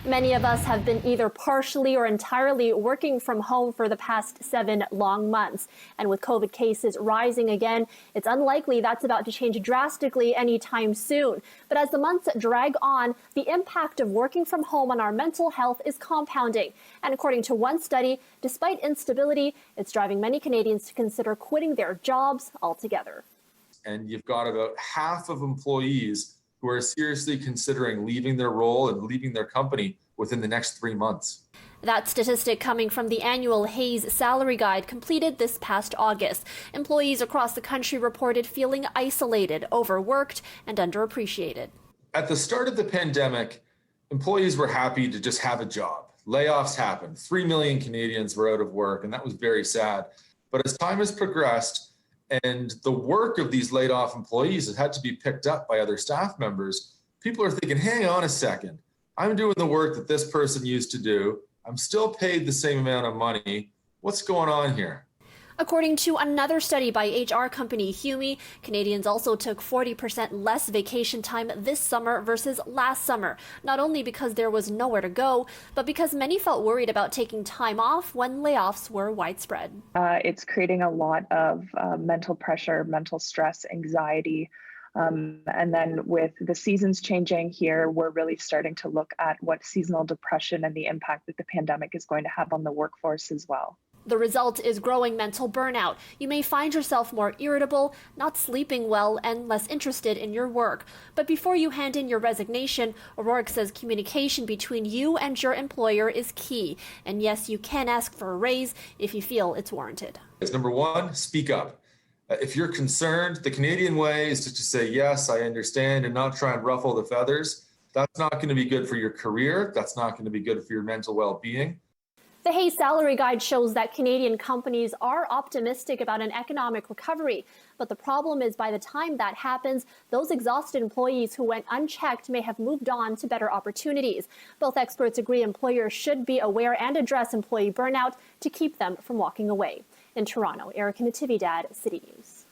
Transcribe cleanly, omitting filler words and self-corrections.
Many of us have been either partially or entirely working from home for the past 7 long months. And with COVID cases rising again, it's unlikely that's about to change drastically anytime soon. But as the months drag on, the impact of working from home on our mental health is compounding. And according to one study, despite instability, it's driving many Canadians to consider quitting their jobs altogether. And you've got about half of employees who are seriously considering leaving their role and leaving their company within the next 3 months. That statistic coming from the annual Hayes Salary Guide completed this past August. Employees across the country reported feeling isolated, overworked, and underappreciated. At the start of the pandemic, employees were happy to just have a job. Layoffs happened. 3 million Canadians were out of work, and that was very sad. But as time has progressed, and the work of these laid off employees has had to be picked up by other staff members, people are thinking, hang on a second, I'm doing the work that this person used to do. I'm still paid the same amount of money. What's going on here? According to another study by HR company Hume, Canadians also took 40% less vacation time this summer versus last summer, not only because there was nowhere to go, but because many felt worried about taking time off when layoffs were widespread. It's creating a lot of mental pressure, mental stress, anxiety. And then with the seasons changing here, we're really starting to look at what seasonal depression and the impact that the pandemic is going to have on the workforce as well. The result is growing mental burnout. You may find yourself more irritable, not sleeping well, and less interested in your work. But before you hand in your resignation, O'Rourke says communication between you and your employer is key. And yes, you can ask for a raise if you feel it's warranted. Number one, speak up. If you're concerned, the Canadian way is just to say, yes, I understand, and not try and ruffle the feathers. That's not going to be good for your career. That's not going to be good for your mental well-being. The Hayes Salary Guide shows that Canadian companies are optimistic about an economic recovery. But the problem is by the time that happens, those exhausted employees who went unchecked may have moved on to better opportunities. Both experts agree employers should be aware and address employee burnout to keep them from walking away. In Toronto, Natividad, City News.